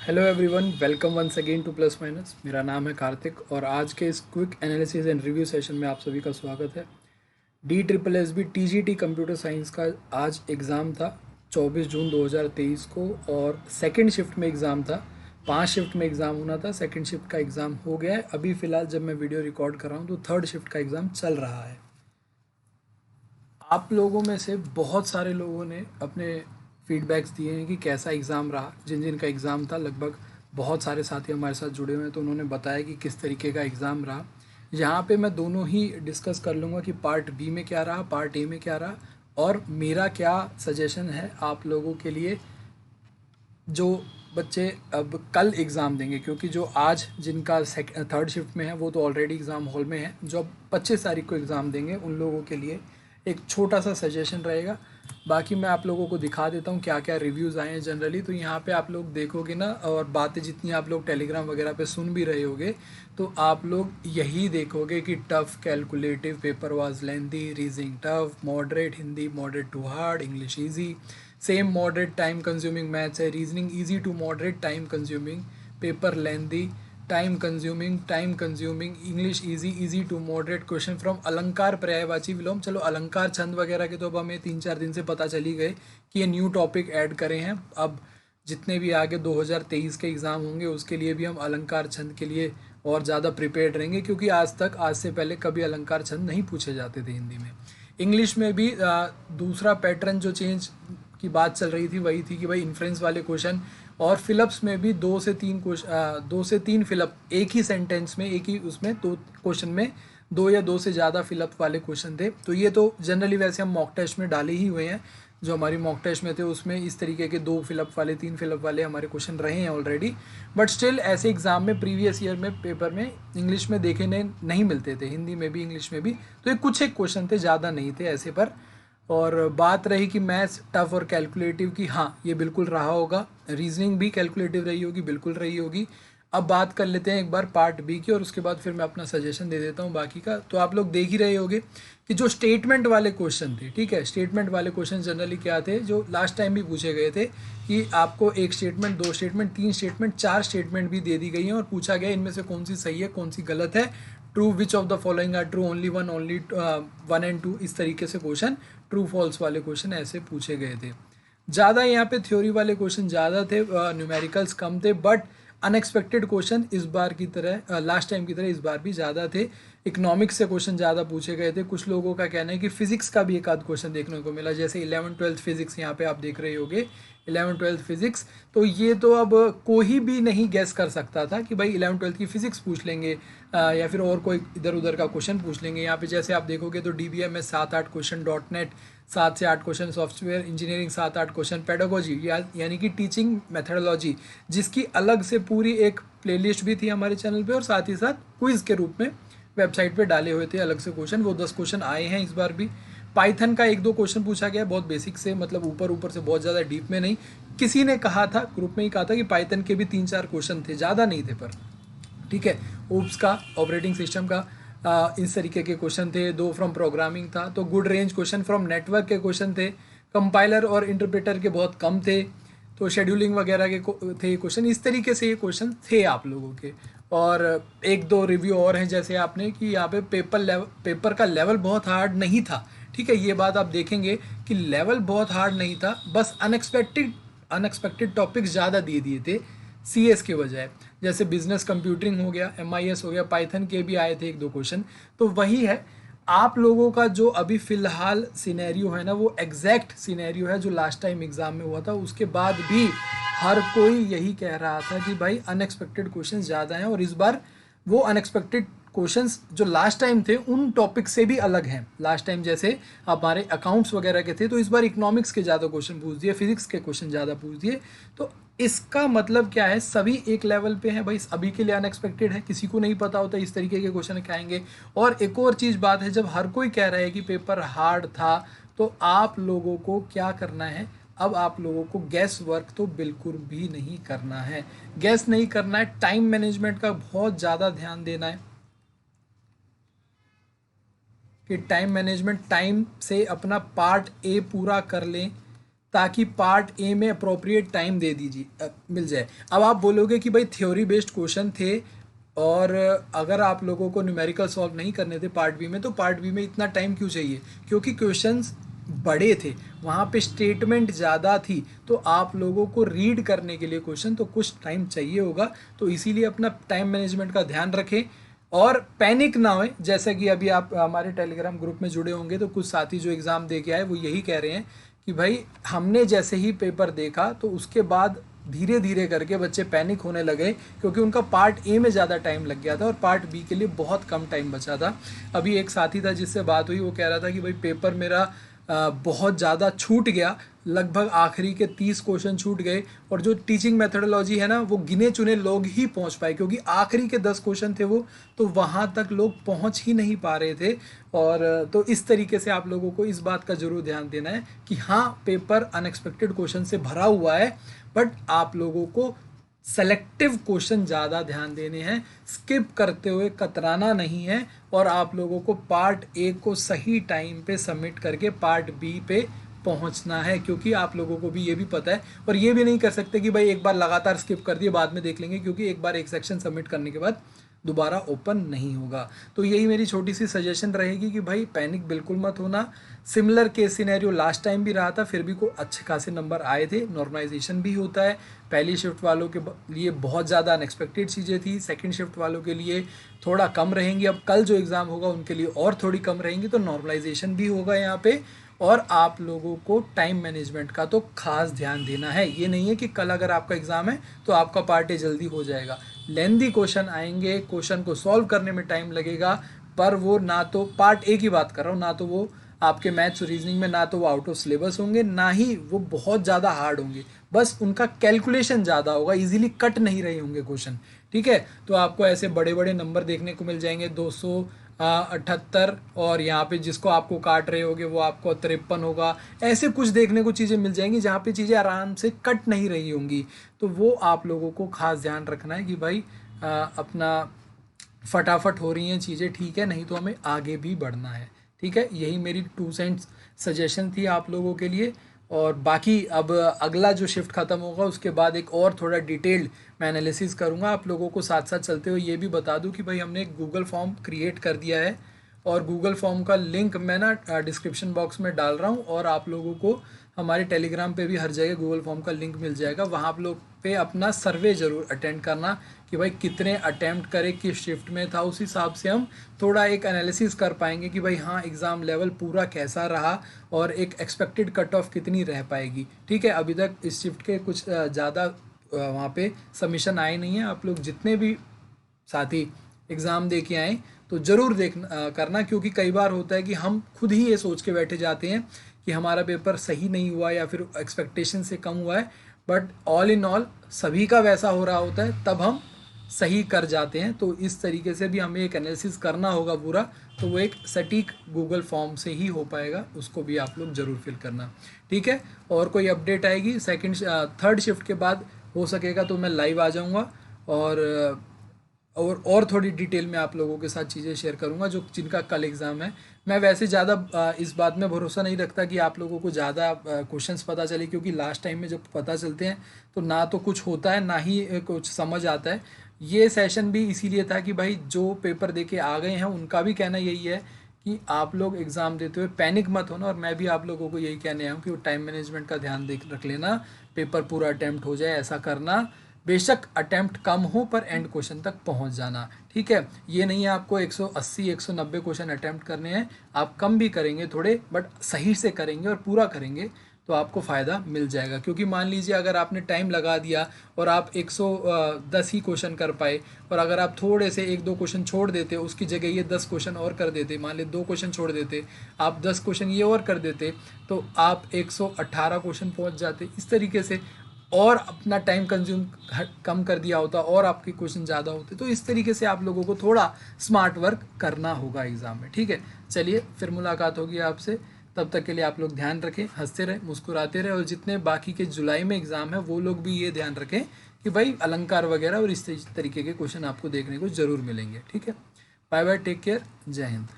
Hello everyone, welcome once again to Plus Minus. मेरा नाम है कार्तिक और आज के इस quick analysis and review session में आप सभी का स्वागत है। D triple S B T G T computer science का आज एग्ज़ाम था 24 जून 2023 को और सेकंड शिफ्ट में एग्ज़ाम था। 5 शिफ्ट में एग्ज़ाम होना था, सेकंड शिफ्ट का एग्ज़ाम हो गया है। अभी फ़िलहाल जब मैं वीडियो रिकॉर्ड कर रहा हूँ तो थर्ड शिफ्ट का एग्ज़ाम चल रहा है। आप लोगों में से बहुत सारे लोगों ने अपने फीडबैक्स दिए हैं कि कैसा एग्ज़ाम रहा। जिन जिन का एग्ज़ाम था, लगभग बहुत सारे साथी हमारे साथ जुड़े हुए हैं, तो उन्होंने बताया कि किस तरीके का एग्ज़ाम रहा। यहाँ पे मैं दोनों ही डिस्कस कर लूँगा कि पार्ट बी में क्या रहा, पार्ट ए में क्या रहा, और मेरा क्या सजेशन है आप लोगों के लिए जो बच्चे अब कल एग्ज़ाम देंगे। क्योंकि जो आज जिनका थर्ड शिफ्ट में है वो तो ऑलरेडी एग्ज़ाम हॉल में है। जो अब 25 तारीख को एग्ज़ाम देंगे उन लोगों के लिए एक छोटा सा सजेशन रहेगा। बाकी मैं आप लोगों को दिखा देता हूँ क्या क्या रिव्यूज़ आए हैं जनरली। तो यहाँ पे आप लोग देखोगे ना, और बातें जितनी आप लोग टेलीग्राम वगैरह पे सुन भी रहे होगे, तो आप लोग यही देखोगे कि tough calculative, paper was lengthy, reasoning tough, moderate Hindi, moderate to hard, English easy, same moderate time consuming maths है, reasoning easy to moderate time consuming, paper lengthy, time consuming, English easy, easy to moderate, question from अलंकार, पर्यायवाची, विलोम। चलो अलंकार छंद वगैरह के तो अब हमें 3-4 दिन से पता चल ही गए कि ये न्यू टॉपिक ऐड करे हैं। अब जितने भी आगे 2023 के एग्ज़ाम होंगे उसके लिए भी हम अलंकार छंद के लिए और ज़्यादा प्रिपेयर्ड रहेंगे, क्योंकि आज से पहले कभी अलंकार छंद नहीं पूछे जाते थे हिंदी में। इंग्लिश में भी दूसरा पैटर्न जो चेंज की बात चल रही थी वही थी कि भाई इन्फ्रेंस वाले क्वेश्चन, और फिलअप्स में भी 2 से 3 फिलअप एक ही सेंटेंस में, एक ही उसमें 2 क्वेश्चन में 2 या 2 से ज़्यादा फिलअप वाले क्वेश्चन थे। तो ये तो जनरली वैसे हम मॉक टेस्ट में डाले ही हुए हैं। जो हमारी मॉक टेस्ट में थे उसमें इस तरीके के 2 फिलअप वाले, 3 फिलअप वाले हमारे क्वेश्चन रहे हैं ऑलरेडी। बट स्टिल ऐसे एग्जाम में प्रीवियस ईयर में पेपर में इंग्लिश में देखे नहीं मिलते थे, हिंदी में भी इंग्लिश में भी। तो ये कुछ एक क्वेश्चन थे, ज़्यादा नहीं थे ऐसे पर। और बात रही कि मैथ्स टफ और कैलकुलेटिव की, हाँ ये बिल्कुल रहा होगा। रीजनिंग भी कैलकुलेटिव रही होगी, बिल्कुल रही होगी। अब बात कर लेते हैं एक बार पार्ट बी की, और उसके बाद फिर मैं अपना सजेशन दे देता हूँ बाकी का। तो आप लोग देख ही रहे होगे कि जो स्टेटमेंट वाले क्वेश्चन थे, ठीक है, स्टेटमेंट वाले क्वेश्चन जनरली क्या थे, जो लास्ट टाइम भी पूछे गए थे कि आपको एक स्टेटमेंट, 2 स्टेटमेंट, 3 स्टेटमेंट, 4 स्टेटमेंट भी दे दी गई हैं और पूछा गया इनमें से कौन सी सही है कौन सी गलत है। True which of the following are true, only one, only 1 and 2, इस तरीके से क्वेश्चन, ट्रू फॉल्स वाले क्वेश्चन ऐसे पूछे गए थे। ज़्यादा यहाँ पे थ्योरी वाले क्वेश्चन ज़्यादा थे, न्यूमेरिकल्स कम थे। बट अनएक्सपेक्टेड क्वेश्चन इस बार की तरह, लास्ट टाइम की तरह इस बार भी ज़्यादा थे। इकोनॉमिक्स से क्वेश्चन ज़्यादा पूछे गए थे। कुछ लोगों का कहना है कि फिजिक्स का भी एक आध क्वेश्चन देखने को मिला, जैसे 11th-12th फिजिक्स यहाँ पे आप देख रहे होगे, 11th-12th फिजिक्स। तो ये तो अब कोई भी नहीं गैस कर सकता था कि भाई 11th-12th की फिजिक्स पूछ लेंगे, या फिर और कोई इधर उधर का क्वेश्चन पूछ लेंगे। यहाँ पे जैसे आप देखोगे तो डीबीएम में 7-8 क्वेश्चन, डॉट नेट 7 से 8 question, software engineering 7-8 question, pedagogy यानी कि टीचिंग मेथडोलॉजी, जिसकी अलग से पूरी एक प्लेलिस्ट भी थी हमारे चैनल पे, और साथ ही साथ क्विज के रूप में वेबसाइट पे डाले हुए थे अलग से क्वेश्चन। वो 10 क्वेश्चन आए हैं इस बार भी। पाइथन का 1-2 क्वेश्चन पूछा गया, बहुत बेसिक से, मतलब ऊपर ऊपर से, बहुत ज़्यादा डीप में नहीं। किसी ने कहा था, ग्रुप में ही कहा था कि पाइथन के भी 3-4 क्वेश्चन थे, ज़्यादा नहीं थे पर, ठीक है। ओप्स का, ऑपरेटिंग सिस्टम का, इस तरीके के क्वेश्चन थे। 2 फ्रॉम प्रोग्रामिंग था, तो good range question. From network के क्वेश्चन थे। कंपाइलर और इंटरप्रेटर के बहुत कम थे। तो शेड्यूलिंग वगैरह के थे क्वेश्चन। इस तरीके से ये क्वेश्चन थे आप लोगों के। और 1-2 रिव्यू और हैं, जैसे आपने कि यहाँ पे पेपर का लेवल बहुत हार्ड नहीं था, ठीक है। ये बात आप देखेंगे कि लेवल बहुत हार्ड नहीं था, बस अनएक्सपेक्टेड टॉपिक्स ज़्यादा दे दिए थे सीएस के बजाय। जैसे बिजनेस कंप्यूटिंग हो गया, एमआईएस हो गया, पाइथन के भी आए थे 1-2 क्वेश्चन। तो वही है, आप लोगों का जो अभी फ़िलहाल सिनेरियो है ना, वो एग्जैक्ट सिनेरियो है जो लास्ट टाइम एग्ज़ाम में हुआ था। उसके बाद भी हर कोई यही कह रहा था कि भाई अनएक्सपेक्टेड क्वेश्चन ज़्यादा हैं, और इस बार वो अनएक्सपेक्टेड क्वेश्चंस जो लास्ट टाइम थे उन टॉपिक से भी अलग हैं। लास्ट टाइम जैसे हमारे अकाउंट्स वगैरह के थे, तो इस बार इकोनॉमिक्स के ज़्यादा क्वेश्चन पूछ दिए, फिजिक्स के क्वेश्चन ज़्यादा पूछ दिए। तो इसका मतलब क्या है, सभी एक लेवल पे हैं भाई। अभी के लिए अनएक्सपेक्टेड है, किसी को नहीं पता होता इस तरीके के क्वेश्चन क्या आएंगे। और एक और चीज़ बात है, जब हर कोई कह रहा है कि पेपर हार्ड था, तो आप लोगों को क्या करना है, अब आप लोगों को गैस वर्क तो बिल्कुल भी नहीं करना है। गैस नहीं करना है, टाइम मैनेजमेंट का बहुत ज़्यादा ध्यान देना है कि टाइम मैनेजमेंट, टाइम से अपना पार्ट ए पूरा कर लें, ताकि पार्ट ए में अप्रोप्रिएट टाइम दे दीजिए मिल जाए। अब आप बोलोगे कि भाई थ्योरी बेस्ड क्वेश्चन थे और अगर आप लोगों को न्यूमेरिकल सॉल्व नहीं करने थे पार्ट बी में, तो पार्ट बी में इतना टाइम क्यों चाहिए? क्योंकि क्वेश्चंस बड़े थे, वहाँ पे स्टेटमेंट ज़्यादा थी, तो आप लोगों को रीड करने के लिए क्वेश्चन तो कुछ टाइम चाहिए होगा। तो इसीलिए अपना टाइम मैनेजमेंट का ध्यान रखें और पैनिक ना होए। जैसा कि अभी आप हमारे टेलीग्राम ग्रुप में जुड़े होंगे तो कुछ साथी जो एग्ज़ाम दे के आए वो यही कह रहे हैं कि भाई हमने जैसे ही पेपर देखा तो उसके बाद धीरे धीरे करके बच्चे पैनिक होने लगे, क्योंकि उनका पार्ट ए में ज़्यादा टाइम लग गया था और पार्ट बी के लिए बहुत कम टाइम बचा था। अभी एक साथी था जिससे बात हुई, वो कह रहा था कि भाई पेपर मेरा बहुत ज़्यादा छूट गया, लगभग आखिरी के 30 क्वेश्चन छूट गए, और जो टीचिंग मेथडोलॉजी है ना वो गिने चुने लोग ही पहुंच पाए, क्योंकि आखिरी के 10 क्वेश्चन थे वो, तो वहां तक लोग पहुंच ही नहीं पा रहे थे। और तो इस तरीके से आप लोगों को इस बात का जरूर ध्यान देना है कि हाँ पेपर अनएक्सपेक्टेड क्वेश्चन से भरा हुआ है, बट आप लोगों को सेलेक्टिव क्वेश्चन ज़्यादा ध्यान देने हैं, स्किप करते हुए कतराना नहीं है, और आप लोगों को पार्ट ए को सही टाइम पे सबमिट करके पार्ट बी पे पहुंचना है। क्योंकि आप लोगों को भी ये भी पता है, और ये भी नहीं कर सकते कि भाई एक बार लगातार स्किप कर दिए बाद में देख लेंगे, क्योंकि एक बार एक सेक्शन सबमिट करने के बाद दोबारा ओपन नहीं होगा। तो यही मेरी छोटी सी सजेशन रहेगी कि भाई पैनिक बिल्कुल मत होना। Similar case scenario last time भी रहा था, फिर भी को अच्छे खासे नंबर आए थे। नॉर्मलाइजेशन भी होता है, पहली शिफ्ट वालों के लिए बहुत ज़्यादा अनएक्सपेक्टेड चीज़ें थी, सेकंड शिफ्ट वालों के लिए थोड़ा कम रहेंगी, अब कल जो एग्ज़ाम होगा उनके लिए और थोड़ी कम रहेंगी, तो नॉर्मलाइजेशन भी होगा यहाँ पे। और आप लोगों को टाइम मैनेजमेंट का तो खास ध्यान देना है। ये नहीं है कि कल अगर आपका एग्ज़ाम है तो आपका पार्ट ए जल्दी हो जाएगा, लेंदी क्वेश्चन आएंगे, क्वेश्चन को सॉल्व करने में टाइम लगेगा, पर वो ना तो पार्ट ए की बात कर रहा हूँ, ना तो वो आपके मैथ्स रीजनिंग में ना तो वो आउट ऑफ सिलेबस होंगे, ना ही वो बहुत ज़्यादा हार्ड होंगे, बस उनका कैलकुलेशन ज़्यादा होगा, इजीली कट नहीं रहे होंगे क्वेश्चन। ठीक है, तो आपको ऐसे बड़े बड़े नंबर देखने को मिल जाएंगे, 278, और यहाँ पे जिसको आपको काट रहे होगे वो आपको 53 होगा, ऐसे कुछ देखने को चीज़ें मिल जाएंगी जहाँ पे चीज़ें आराम से कट नहीं रही होंगी। तो वो आप लोगों को खास ध्यान रखना है कि भाई अपना फटाफट हो रही हैं चीज़ें, ठीक है, नहीं तो हमें आगे भी बढ़ना है। ठीक है, यही मेरी 2 सेंट्स सजेशन थी आप लोगों के लिए। और बाकी अब अगला जो शिफ्ट ख़त्म होगा उसके बाद एक और थोड़ा डिटेल्ड मैं एनालिसिस करूँगा आप लोगों को। साथ साथ चलते हुए ये भी बता दूं कि भाई हमने एक गूगल फॉर्म क्रिएट कर दिया है, और गूगल फॉर्म का लिंक मैं ना डिस्क्रिप्शन बॉक्स में डाल रहा हूँ, और आप लोगों को हमारे टेलीग्राम पे भी हर जगह गूगल फॉर्म का लिंक मिल जाएगा। वहाँ आप लोग पे अपना सर्वे ज़रूर अटेंड करना कि भाई कितने अटैम्प्ट करे, किस शिफ्ट में था, उस हिसाब से हम थोड़ा एक एनालिसिस कर पाएंगे कि भाई हाँ एग्ज़ाम लेवल पूरा कैसा रहा और एक एक्सपेक्टेड कट ऑफ कितनी रह पाएगी। ठीक है, अभी तक इस शिफ्ट के कुछ ज़्यादा वहाँ पे सबमिशन आए नहीं हैं। आप लोग जितने भी साथी एग्ज़ाम दे के आएँ तो ज़रूर करना, क्योंकि कई बार होता है कि हम खुद ही ये सोच के बैठे जाते हैं कि हमारा पेपर सही नहीं हुआ या फिर एक्सपेक्टेशन से कम हुआ है, बट ऑल इन ऑल सभी का वैसा हो रहा होता है, तब हम सही कर जाते हैं। तो इस तरीके से भी हमें एक एनालिसिस करना होगा पूरा, तो वो एक सटीक गूगल फॉर्म से ही हो पाएगा, उसको भी आप लोग ज़रूर फिल करना। ठीक है, और कोई अपडेट आएगी थर्ड शिफ्ट के बाद हो सकेगा तो मैं लाइव आ जाऊँगा, और थोड़ी डिटेल में आप लोगों के साथ चीज़ें शेयर करूंगा जो जिनका कल एग्ज़ाम है। मैं वैसे ज़्यादा इस बात में भरोसा नहीं रखता कि आप लोगों को ज़्यादा क्वेश्चंस पता चले, क्योंकि लास्ट टाइम में जब पता चलते हैं तो ना तो कुछ होता है ना ही कुछ समझ आता है। ये सेशन भी इसीलिए था कि भाई जो पेपर दे के आ गए हैं उनका भी कहना यही है कि आप लोग एग्ज़ाम देते हुए पैनिक मत होना, और मैं भी आप लोगों को यही कहने आया हूँ कि वो टाइम मैनेजमेंट का ध्यान रख लेना, पेपर पूरा अटैम्प्ट हो जाए ऐसा करना, बेशक अटैम्प्ट कम हो पर एंड क्वेश्चन तक पहुंच जाना। ठीक है, ये नहीं है आपको 180 190 क्वेश्चन अटैम्प्ट करने हैं, आप कम भी करेंगे थोड़े, बट सही से करेंगे और पूरा करेंगे तो आपको फ़ायदा मिल जाएगा। क्योंकि मान लीजिए अगर आपने टाइम लगा दिया और आप 110 ही क्वेश्चन कर पाए, और अगर आप थोड़े से 1-2 क्वेश्चन छोड़ देते, उसकी जगह ये 10 क्वेश्चन और कर देते, मान ली 2 क्वेश्चन छोड़ देते, आप 10 क्वेश्चन ये और कर देते, तो आप 118 क्वेश्चन पहुंच जाते। इस तरीके से और अपना टाइम कंज्यूम कम कर दिया होता और आपके क्वेश्चन ज़्यादा होते। तो इस तरीके से आप लोगों को थोड़ा स्मार्ट वर्क करना होगा एग्ज़ाम में। ठीक है, चलिए फिर मुलाकात होगी आपसे, तब तक के लिए आप लोग ध्यान रखें, हंसते रहे, मुस्कुराते रहे, और जितने बाकी के जुलाई में एग्ज़ाम है वो लोग भी ये ध्यान रखें कि भाई अलंकार वगैरह और इस तरीके के क्वेश्चन आपको देखने को ज़रूर मिलेंगे। ठीक है, बाय बाय, टेक केयर, जय हिंद।